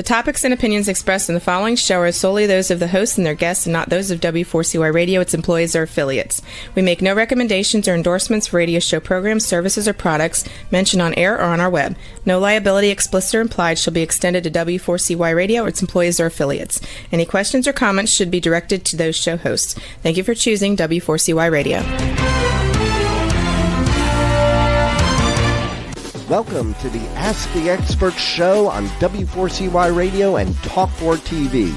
topics and opinions expressed in the following show are solely those of the hosts and their guests and not those of W4CY Radio, its employees, or affiliates. We make no recommendations or endorsements for radio show programs, services, or products mentioned on air or on our web. No liability, explicit or implied, shall be extended to W4CY Radio or its employees or affiliates. Any questions or comments should be directed to those show hosts. Thank you for choosing W4CY Radio. Welcome to the Ask the Expert show on W4CY Radio and Talk4 TV,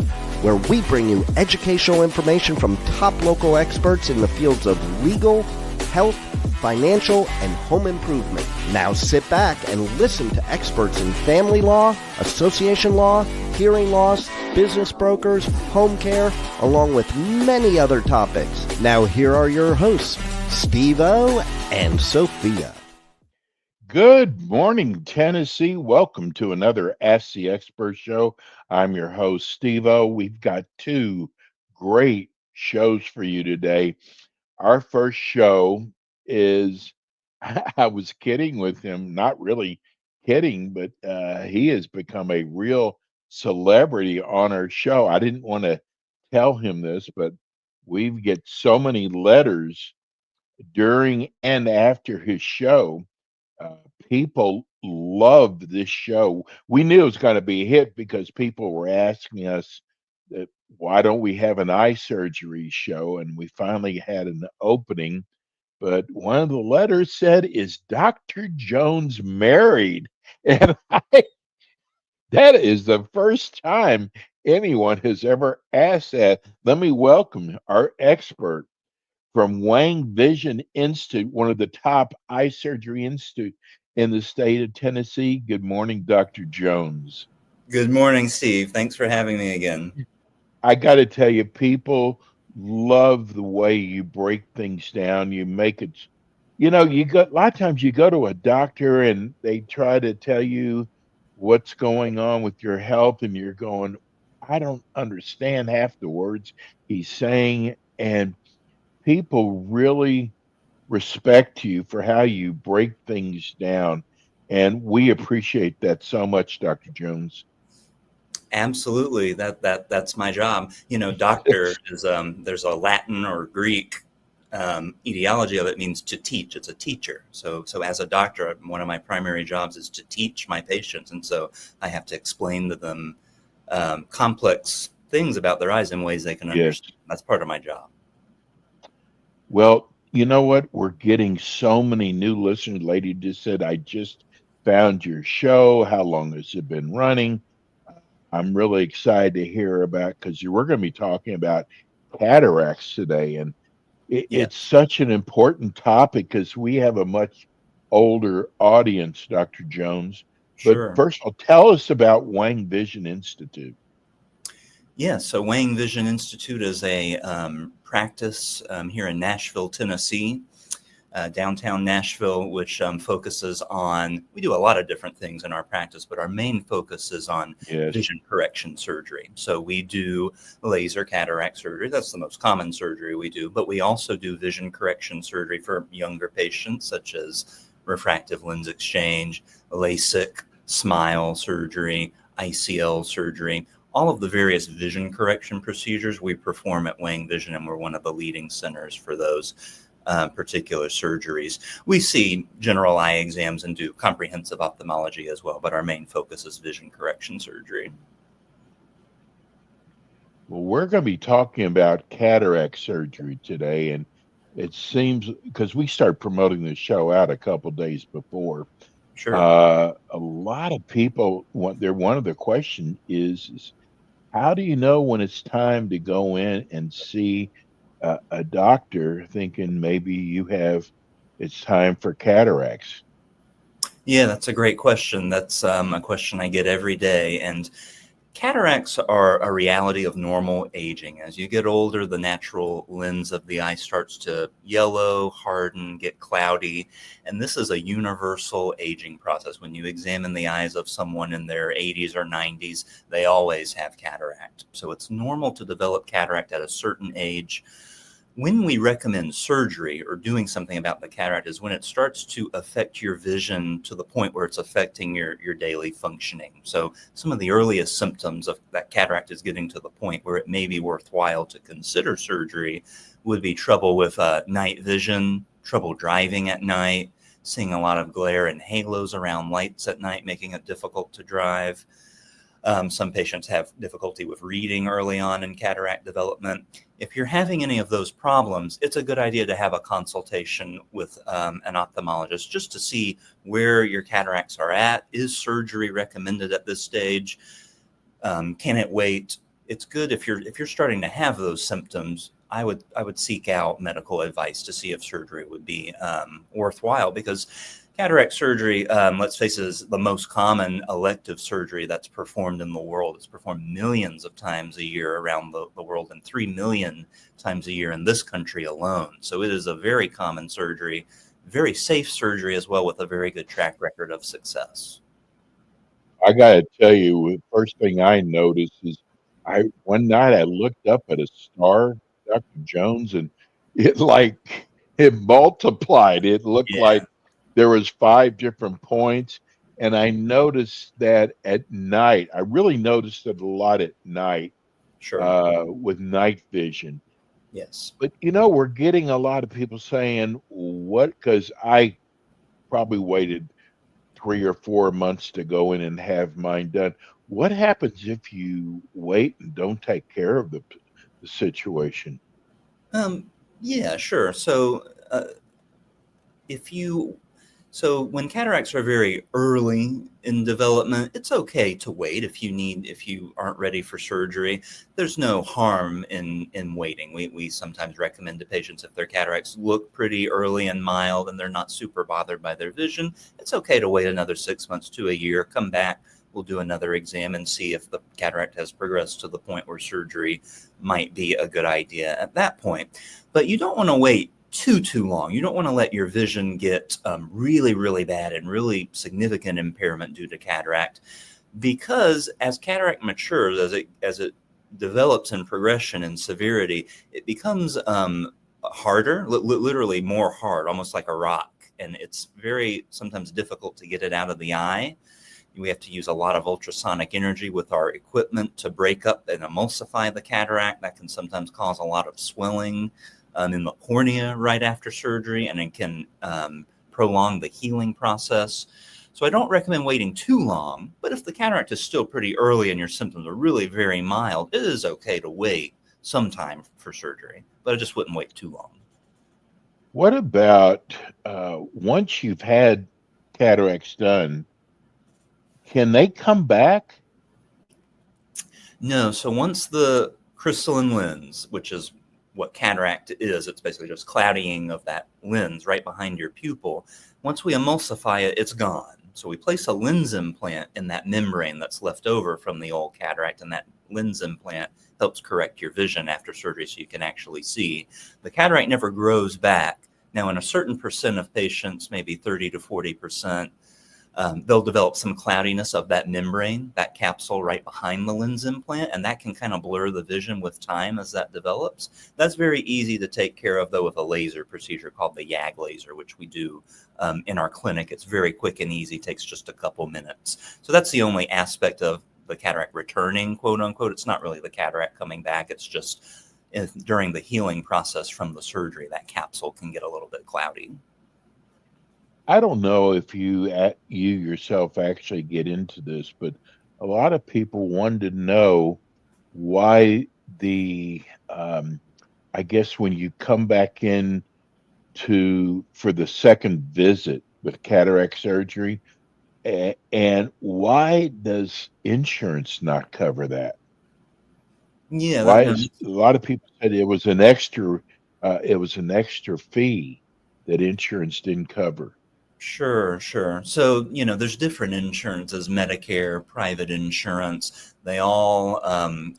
where we bring you educational information from top local experts in the fields of legal, health, financial, and home improvement. Now sit back and listen to experts in family law, association law, hearing loss, business brokers, home care, along with many other topics. Now here are your hosts, Steve-O and Sophia. Good morning, Tennessee. Welcome to another Ask the Expert show. I'm your host, Steve-O. We've got two great shows for you today. Our first show is, I was kidding with him, not really kidding, but he has become a real celebrity on our show. I didn't want to tell him this, but we get so many letters during and after his show. People loved this show. We knew it was going to be a hit because people were asking us that why don't we have an eye surgery show? And we finally had an opening. But one of the letters said, "Is Dr. Jones married?" And that is the first time anyone has ever asked that. Let me welcome our expert from Wang Vision Institute, one of the top eye surgery institutes in the state of Tennessee. Good morning, Dr. Jones. Good morning, Steve. Thanks for having me again. I got to tell you, people love the way you break things down. You make it, you know, a lot of times you go to a doctor and they try to tell you what's going on with your health, and you're going, I don't understand half the words he's saying. And people really respect you for how you break things down. And we appreciate that so much, Dr. Jones. Absolutely. That's my job. You know, doctor is, there's a Latin or Greek etiology of it, means to teach. It's a teacher. So as a doctor, one of my primary jobs is to teach my patients. And so I have to explain to them complex things about their eyes in ways they can understand. Yes. That's part of my job. Well, you know what? We're getting so many new listeners. Lady just said, I just found your show. How long has it been running? I'm really excited to hear about, because we're going to be talking about cataracts today. And it's such an important topic because we have a much older audience, Dr. Jones. Sure. But first of all, tell us about Wang Vision Institute. Yeah, so Wang Vision Institute is a practice here in Nashville, Tennessee, downtown Nashville, which focuses on, we do a lot of different things in our practice, but our main focus is on vision correction surgery. So we do laser cataract surgery. That's the most common surgery we do, but we also do vision correction surgery for younger patients, such as refractive lens exchange, Lasik, smile surgery, ICL surgery. All of the various vision correction procedures we perform at Wang Vision, and we're one of the leading centers for those particular surgeries. We see general eye exams and do comprehensive ophthalmology as well, but our main focus is vision correction surgery. Well, we're going to be talking about cataract surgery today, and it seems, because we started promoting the show out a couple days before, Sure. A lot of people one of the questions is how do you know when it's time to go in and see a doctor, thinking maybe it's time for cataracts? Yeah, that's a great question. That's a question I get every day. And cataracts are a reality of normal aging. As you get older, the natural lens of the eye starts to yellow, harden, get cloudy. And this is a universal aging process. When you examine the eyes of someone in their 80s or 90s, they always have cataract. So it's normal to develop cataract at a certain age. When we recommend surgery or doing something about the cataract is when it starts to affect your vision to the point where it's affecting your daily functioning. So some of the earliest symptoms of that cataract is getting to the point where it may be worthwhile to consider surgery would be trouble with night vision, trouble driving at night, seeing a lot of glare and halos around lights at night, making it difficult to drive. Some patients have difficulty with reading early on in cataract development. If you're having any of those problems, it's a good idea to have a consultation with an ophthalmologist just to see where your cataracts are at. Is surgery recommended at this stage? Can it wait? It's good if you're starting to have those symptoms. I would seek out medical advice to see if surgery would be worthwhile, because cataract surgery, let's face it, is the most common elective surgery that's performed in the world. It's performed millions of times a year around the world, and 3 million times a year in this country alone. So it is a very common surgery, very safe surgery as well, with a very good track record of success. I got to tell you, the first thing I noticed is one night I looked up at a star, Dr. Jones, and it multiplied. It looked like Yeah, there was 5 different points, and I noticed that at night. I really noticed it a lot at night sure. with night vision. Yes. But we're getting a lot of people saying, "What?" Because I probably waited 3 or 4 months to go in and have mine done. What happens if you wait and don't take care of the situation? Yeah, sure. If you So when cataracts are very early in development, it's okay to wait if you aren't ready for surgery. There's no harm in waiting. We sometimes recommend to patients, if their cataracts look pretty early and mild and they're not super bothered by their vision, it's okay to wait another 6 months to a year, come back. We'll do another exam and see if the cataract has progressed to the point where surgery might be a good idea at that point. But you don't want to wait too long. You don't want to let your vision get really, really bad and really significant impairment due to cataract, because as cataract matures, as it develops in progression and severity, it becomes harder, literally more hard, almost like a rock, and it's very sometimes difficult to get it out of the eye. We have to use a lot of ultrasonic energy with our equipment to break up and emulsify the cataract. That can sometimes cause a lot of swelling in the cornea right after surgery, and it can prolong the healing process. So I don't recommend waiting too long, but if the cataract is still pretty early and your symptoms are really very mild, it is okay to wait some time for surgery, but I just wouldn't wait too long. What about once you've had cataracts done, can they come back? No, so once the crystalline lens, which is what cataract is, it's basically just clouding of that lens right behind your pupil. Once we emulsify it, it's gone. So we place a lens implant in that membrane that's left over from the old cataract, and that lens implant helps correct your vision after surgery so you can actually see. The cataract never grows back. Now, in a certain percent of patients, maybe 30 to 40%, they'll develop some cloudiness of that membrane, that capsule right behind the lens implant, and that can kind of blur the vision with time as that develops. That's very easy to take care of, though, with a laser procedure called the YAG laser, which we do in our clinic. It's very quick and easy, takes just a couple minutes. So that's the only aspect of the cataract returning, quote unquote. It's not really the cataract coming back. It's just during the healing process from the surgery, that capsule can get a little bit cloudy. I don't know if you yourself actually get into this, but a lot of people wanted to know why I guess when you come back in for the second visit with cataract surgery, and why does insurance not cover that? Yeah, Why is a lot of people said it was an extra fee that insurance didn't cover. Sure. So, there's different insurances, Medicare, private insurance. They all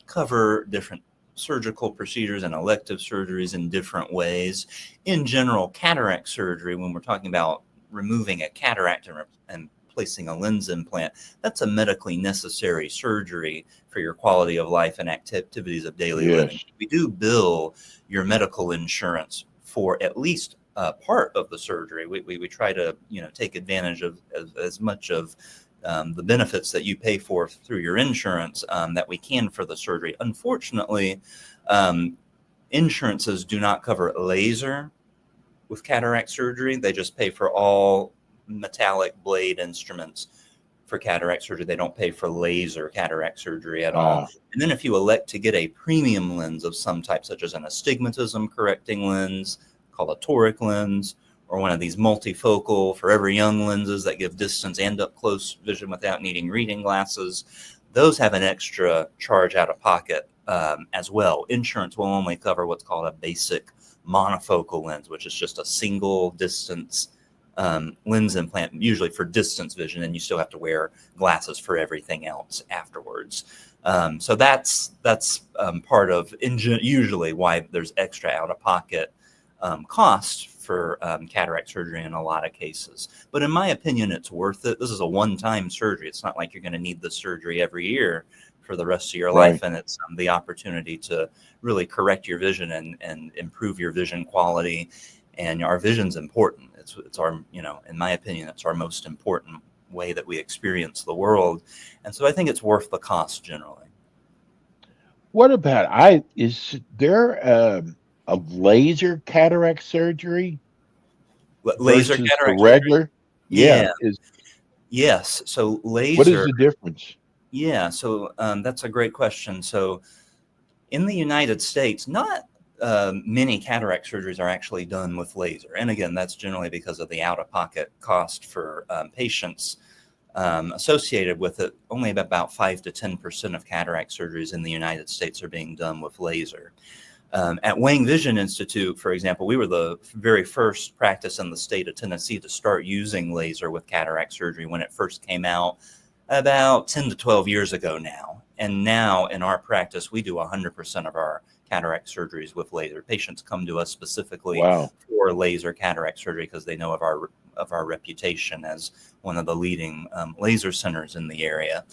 cover different surgical procedures and elective surgeries in different ways. In general, cataract surgery, when we're talking about removing a cataract and placing a lens implant, that's a medically necessary surgery for your quality of life and activities of daily living. Yes. We do bill your medical insurance for at least part of the surgery. We try to take advantage of as much of the benefits that you pay for through your insurance that we can for the surgery. Unfortunately, insurances do not cover laser with cataract surgery. They just pay for all metallic blade instruments for cataract surgery. They don't pay for laser cataract surgery at all. And then if you elect to get a premium lens of some type, such as an astigmatism correcting lens called a toric lens, or one of these multifocal forever young lenses that give distance and up close vision without needing reading glasses, those have an extra charge out of pocket as well. Insurance will only cover what's called a basic monofocal lens, which is just a single distance lens implant, usually for distance vision, and you still have to wear glasses for everything else afterwards. So that's part of usually why there's extra out of pocket cost for cataract surgery in a lot of cases. But in my opinion, it's worth it. This is a one-time surgery. It's not like you're going to need the surgery every year for the rest of your life. And it's the opportunity to really correct your vision and improve your vision quality. And our vision's important. It's our, in my opinion, it's our most important way that we experience the world. And so I think it's worth the cost generally. What about, is there a laser cataract surgery Laser versus cataract the regular? surgery? Yes. So laser. What is the difference? Yeah. So that's a great question. So in the United States, not many cataract surgeries are actually done with laser. And again, that's generally because of the out-of-pocket cost for patients associated with it. Only about 5 to 10% of cataract surgeries in the United States are being done with laser. At Wang Vision Institute, for example, we were the very first practice in the state of Tennessee to start using laser with cataract surgery when it first came out about 10 to 12 years ago now. And now in our practice, we do 100% of our cataract surgeries with laser. Patients come to us specifically for laser cataract surgery because they know of our reputation as one of the leading laser centers in the area.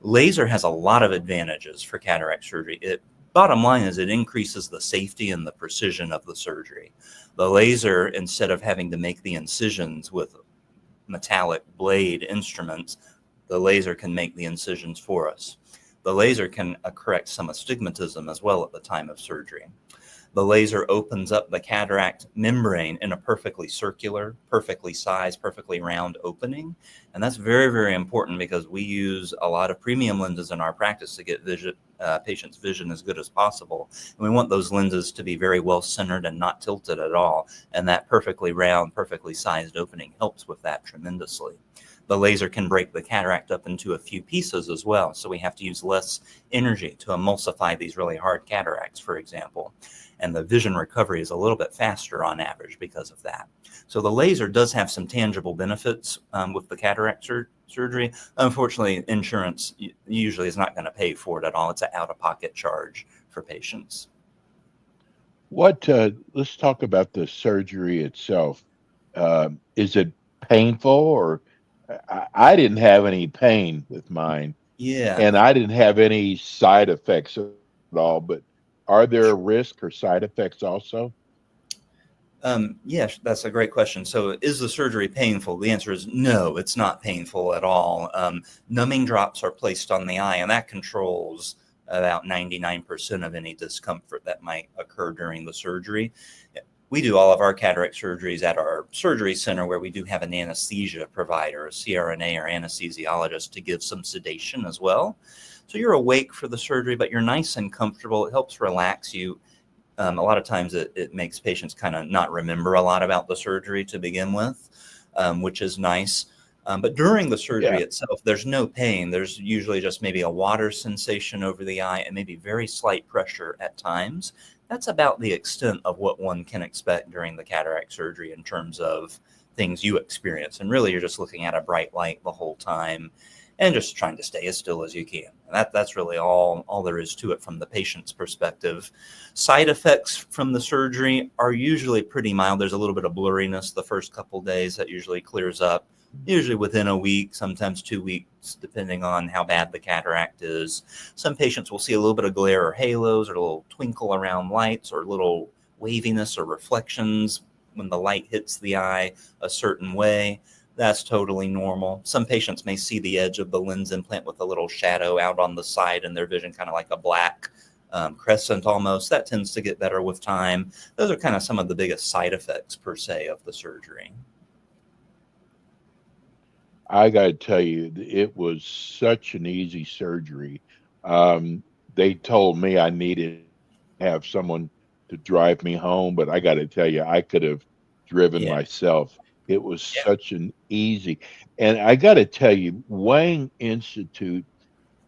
Laser has a lot of advantages for cataract surgery. Bottom line is it increases the safety and the precision of the surgery. The laser, instead of having to make the incisions with metallic blade instruments, the laser can make the incisions for us. The laser can correct some astigmatism as well at the time of surgery. The laser opens up the cataract membrane in a perfectly circular, perfectly sized, perfectly round opening. And that's very, very important because we use a lot of premium lenses in our practice to get patients' vision as good as possible. And we want those lenses to be very well centered and not tilted at all. And that perfectly round, perfectly sized opening helps with that tremendously. The laser can break the cataract up into a few pieces as well. So we have to use less energy to emulsify these really hard cataracts, for example. And the vision recovery is a little bit faster on average because of that. So the laser does have some tangible benefits with the cataract surgery. Unfortunately, insurance usually is not going to pay for it at all. It's an out-of-pocket charge for patients. Let's talk about the surgery itself. Is it painful, or I didn't have any pain with mine. Yeah. And I didn't have any side effects at all, but are there risks or side effects also? Yes, that's a great question. So is the surgery painful? The answer is no, it's not painful at all. Numbing drops are placed on the eye, and that controls about 99% of any discomfort that might occur during the surgery. We do all of our cataract surgeries at our surgery center, where we do have an anesthesia provider, a CRNA or anesthesiologist, to give some sedation as well. So you're awake for the surgery, but you're nice and comfortable. It helps relax you. A lot of times it makes patients kind of not remember a lot about the surgery to begin with, which is nice. But during the surgery itself, there's no pain. There's usually just maybe a water sensation over the eye and maybe very slight pressure at times. That's about the extent of what one can expect during the cataract surgery in terms of things you experience. And really, you're just looking at a bright light the whole time and just trying to stay as still as you can. And that's really all there is to it from the patient's perspective. Side effects from the surgery are usually pretty mild. There's a little bit of blurriness the first couple days that usually clears up usually within a week, sometimes 2 weeks, depending on how bad the cataract is. Some patients will see a little bit of glare or halos or a little twinkle around lights or little waviness or reflections when the light hits the eye a certain way. That's totally normal. Some patients may see the edge of the lens implant with a little shadow out on the side in their vision, kind of like a black crescent almost. That tends to get better with time. Those are kind of some of the biggest side effects per se of the surgery. I got to tell you, it was such an easy surgery. Um, they told me I needed to have someone to drive me home, but I got to tell you, I could have driven Yeah. myself. It was Yeah. such an easy, and I got to tell you, Wang Institute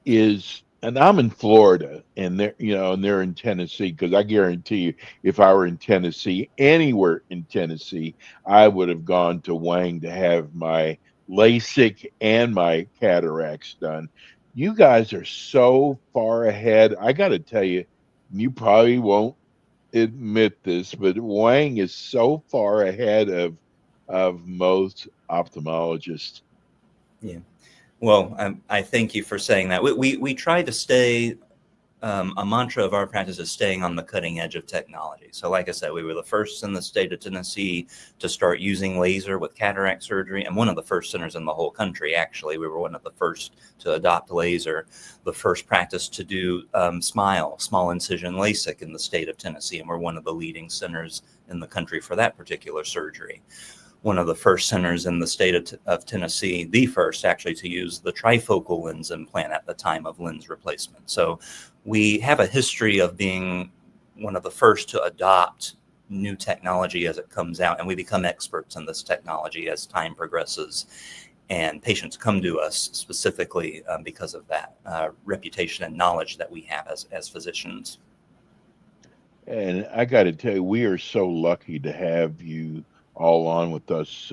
is, and I'm in Florida, and they're in Tennessee, because I guarantee you, if I were in Tennessee, anywhere in Tennessee, I would have gone to Wang to have my LASIK and my cataracts done. You guys are so far ahead. I got to tell you, you probably won't admit this, but Wang is so far ahead of most ophthalmologists. Yeah. Well, I thank you for saying that. We try to stay, a mantra of our practice is staying on the cutting edge of technology. So, like I said, we were the first in the state of Tennessee to start using laser with cataract surgery, and one of the first centers in the whole country, actually. We were one of the first to adopt laser, the first practice to do small incision LASIK in the state of Tennessee, and we're one of the leading centers in the country for that particular surgery. One of the first centers in the state of Tennessee, the first actually to use the trifocal lens implant at the time of lens replacement. So we have a history of being one of the first to adopt new technology as it comes out, and we become experts in this technology as time progresses. And patients come to us specifically because of that reputation and knowledge that we have as physicians. And I got to tell you, we are so lucky to have you all on with us.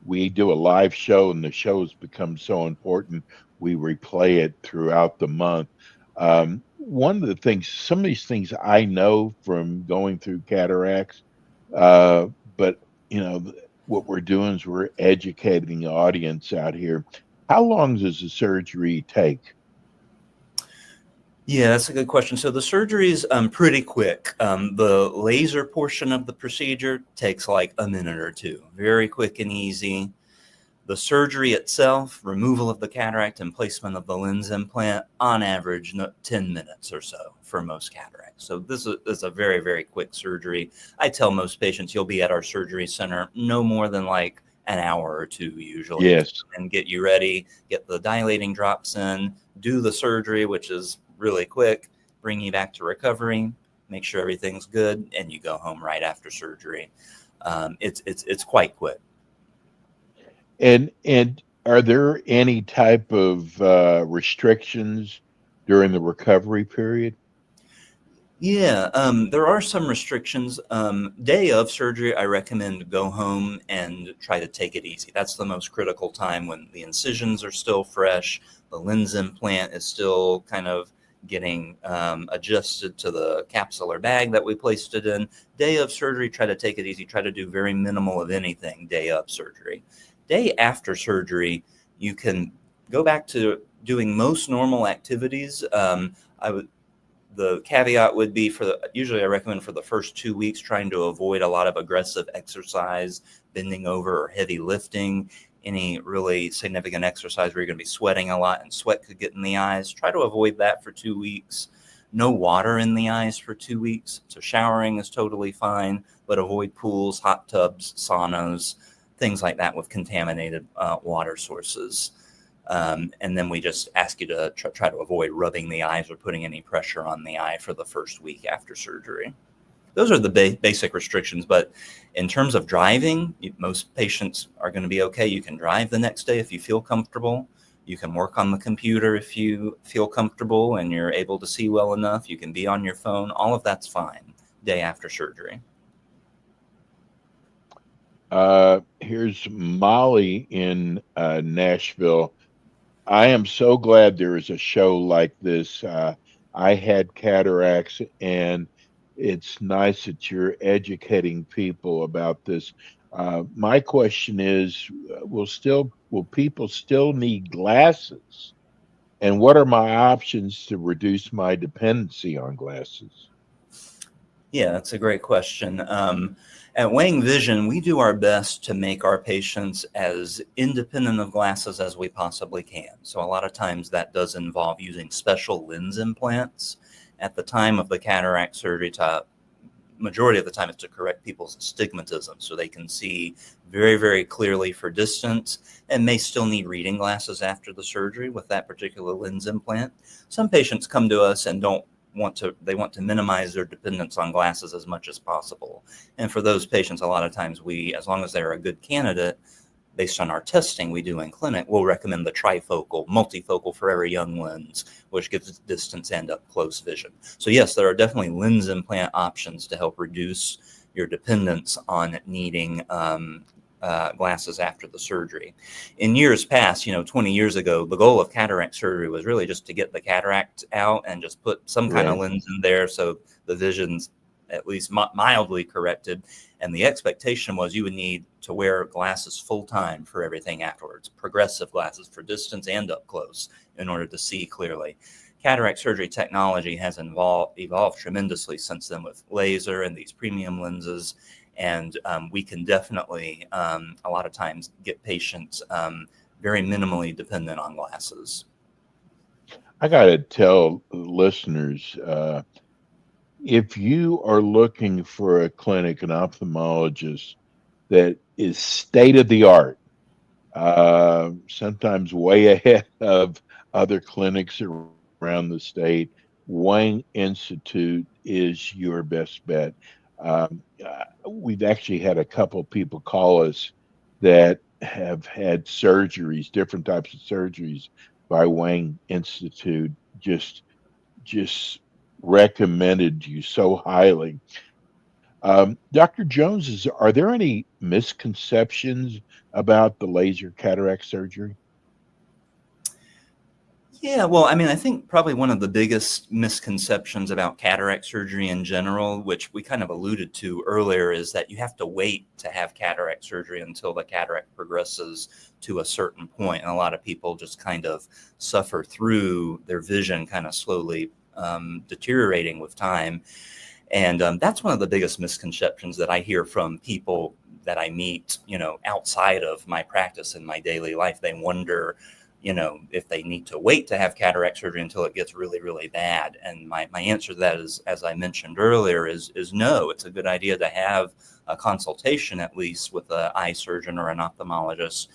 We do a live show, and the show's become so important. We replay it throughout the month. One of the things, some of these things I know from going through cataracts, uh, but what we're doing is we're educating the audience out here. How long does the surgery take? Yeah, that's a good question. So the surgery is pretty quick. The laser portion of the procedure takes like a minute or two, very quick and easy. The surgery itself, removal of the cataract and placement of the lens implant, on average, 10 minutes or so for most cataracts. So this is a very, very quick surgery. I tell most patients you'll be at our surgery center no more than like an hour or two usually, Yes. and get you ready, get the dilating drops in, do the surgery, which is really quick, bring you back to recovery, make sure everything's good, and you go home right after surgery. It's quite quick. And are there any type of restrictions during the recovery period? Yeah, there are some restrictions. Day of surgery, I recommend go home and try to take it easy. That's the most critical time when the incisions are still fresh, the lens implant is still kind of getting adjusted to the capsular bag that we placed it in. Day of surgery, try to take it easy. Try to do very minimal of anything day of surgery. Day after surgery, you can go back to doing most normal activities. I would The caveat would be usually I recommend for the first 2 weeks trying to avoid a lot of aggressive exercise, bending over or heavy lifting, any really significant exercise where you're going to be sweating a lot and sweat could get in the eyes. Try to avoid that for 2 weeks. No water in the eyes for 2 weeks. So showering is totally fine, but avoid pools, hot tubs, saunas, things like that with contaminated water sources. And then we just ask you to try to avoid rubbing the eyes or putting any pressure on the eye for the first week after surgery. Those are the basic restrictions. But in terms of driving, most patients are going to be okay. You can drive the next day if you feel comfortable. You can work on the computer if you feel comfortable and you're able to see well enough. You can be on your phone. All of that's fine day after surgery. Here's Molly in Nashville. I am so glad there is a show like this. I had cataracts, and it's nice that you're educating people about this. My question is, will people still need glasses? And what are my options to reduce my dependency on glasses? Yeah, that's a great question. At Weighing Vision, we do our best to make our patients as independent of glasses as we possibly can. So a lot of times that does involve using special lens implants at the time of the cataract surgery. To majority of the time, it's to correct people's astigmatism, so they can see very, very clearly for distance and may still need reading glasses after the surgery with that particular lens implant. Some patients come to us and they want to minimize their dependence on glasses as much as possible. And for those patients, a lot of times as long as they're a good candidate, based on our testing we do in clinic, we'll recommend the trifocal, multifocal forever young lens, which gives distance and up close vision. So yes, there are definitely lens implant options to help reduce your dependence on needing glasses after the surgery. In years past, 20 years ago, the goal of cataract surgery was really just to get the cataract out and just put some kind of Right. lens in there so the vision's at least mildly corrected. And the expectation was you would need to wear glasses full time for everything afterwards, progressive glasses for distance and up close in order to see clearly. Cataract surgery technology has evolved tremendously since then with laser and these premium lenses. And we can definitely, a lot of times, get patients very minimally dependent on glasses. I got to tell listeners, if you are looking for a clinic, an ophthalmologist that is state of the art, sometimes way ahead of other clinics around the state, Wang Institute is your best bet. We've actually had a couple people call us that have had surgeries, different types of surgeries by Wang Institute. Just recommended you so highly. Dr. Jones, are there any misconceptions about the laser cataract surgery? Yeah, well, I mean, I think probably one of the biggest misconceptions about cataract surgery in general, which we kind of alluded to earlier, is that you have to wait to have cataract surgery until the cataract progresses to a certain point. And a lot of people just kind of suffer through their vision kind of slowly deteriorating with time. And that's one of the biggest misconceptions that I hear from people that I meet, outside of my practice in my daily life. They wonder, if they need to wait to have cataract surgery until it gets really, really bad. And my answer to that is, as I mentioned earlier, is no. It's a good idea to have a consultation, at least with an eye surgeon or an ophthalmologist,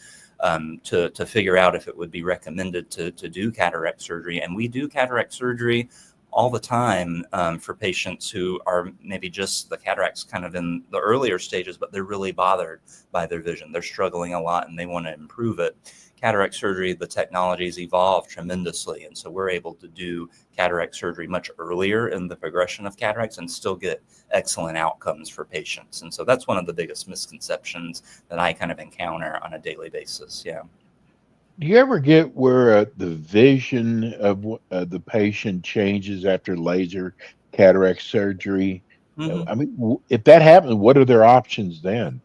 to figure out if it would be recommended to do cataract surgery. And we do cataract surgery all the time for patients who are maybe just the cataracts kind of in the earlier stages, but they're really bothered by their vision. They're struggling a lot and they want to improve it. Cataract surgery, the technology's evolved tremendously. And so we're able to do cataract surgery much earlier in the progression of cataracts and still get excellent outcomes for patients. And so that's one of the biggest misconceptions that I kind of encounter on a daily basis. Yeah. Do you ever get where the vision of the patient changes after laser cataract surgery? Mm-hmm. I mean, if that happens, what are their options then?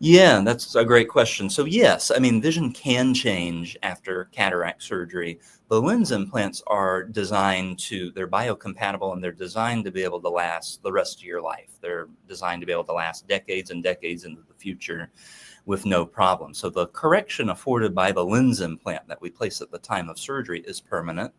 Yeah, that's a great question. So yes, I mean, vision can change after cataract surgery. The lens implants are they're biocompatible and they're designed to be able to last the rest of your life. They're designed to be able to last decades and decades into the future with no problem. So the correction afforded by the lens implant that we place at the time of surgery is permanent.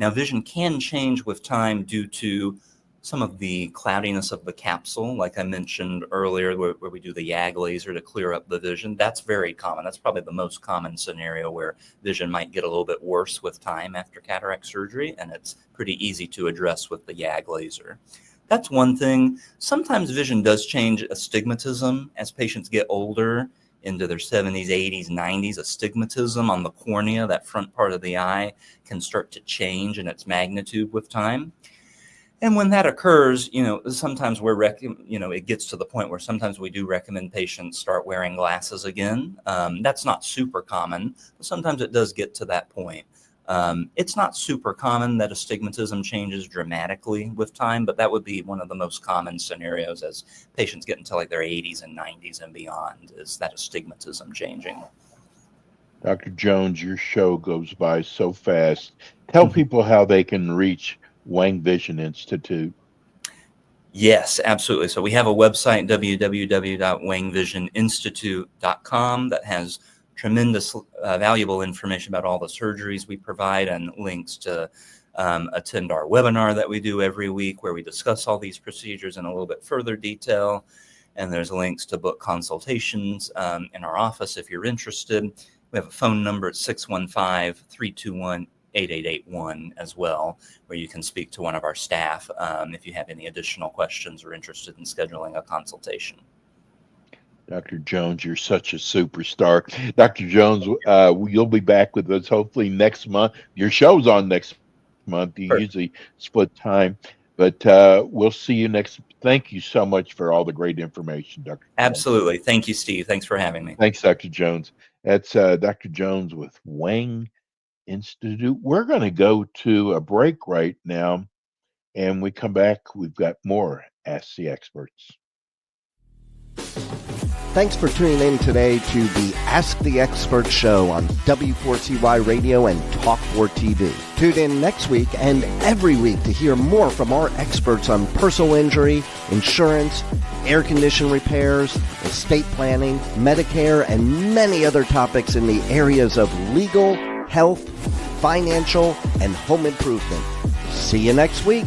Now, vision can change with time due to some of the cloudiness of the capsule, like I mentioned earlier, where we do the YAG laser to clear up the vision. That's very common. That's probably the most common scenario where vision might get a little bit worse with time after cataract surgery, and it's pretty easy to address with the YAG laser. That's one thing. Sometimes vision does change astigmatism as patients get older into their 70s, 80s, 90s. Astigmatism on the cornea, that front part of the eye, can start to change in its magnitude with time. And when that occurs, sometimes it gets to the point where sometimes we do recommend patients start wearing glasses again. That's not super common, but sometimes it does get to that point. It's not super common that astigmatism changes dramatically with time, but that would be one of the most common scenarios as patients get into like their 80s and 90s and beyond, is that astigmatism changing. Dr. Jones, your show goes by so fast. Tell people how they can reach Wang Vision Institute. Yes, absolutely. So we have a website, www.wangvisioninstitute.com, that has tremendous valuable information about all the surgeries we provide and links to attend our webinar that we do every week where we discuss all these procedures in a little bit further detail. And there's links to book consultations in our office if you're interested. We have a phone number at 615-321-8881 as well, where you can speak to one of our staff if you have any additional questions or interested in scheduling a consultation. Dr. Jones, you're such a superstar. Dr. Jones, you'll be back with us hopefully next month. Your show's on next month. You usually split time, but we'll see you next. Thank you so much for all the great information, Dr. Absolutely. Thank you, Steve. Thanks for having me. Thanks, Dr. Jones. That's Dr. Jones with Wang Institute. We're going to go to a break right now, and we come back. We've got more Ask the Experts. Thanks for tuning in today to the Ask the Expert show on W4CY Radio and Talk4 TV. Tune in next week and every week to hear more from our experts on personal injury, insurance, air condition repairs, estate planning, Medicare, and many other topics in the areas of legal, health, financial, and home improvement. See you next week.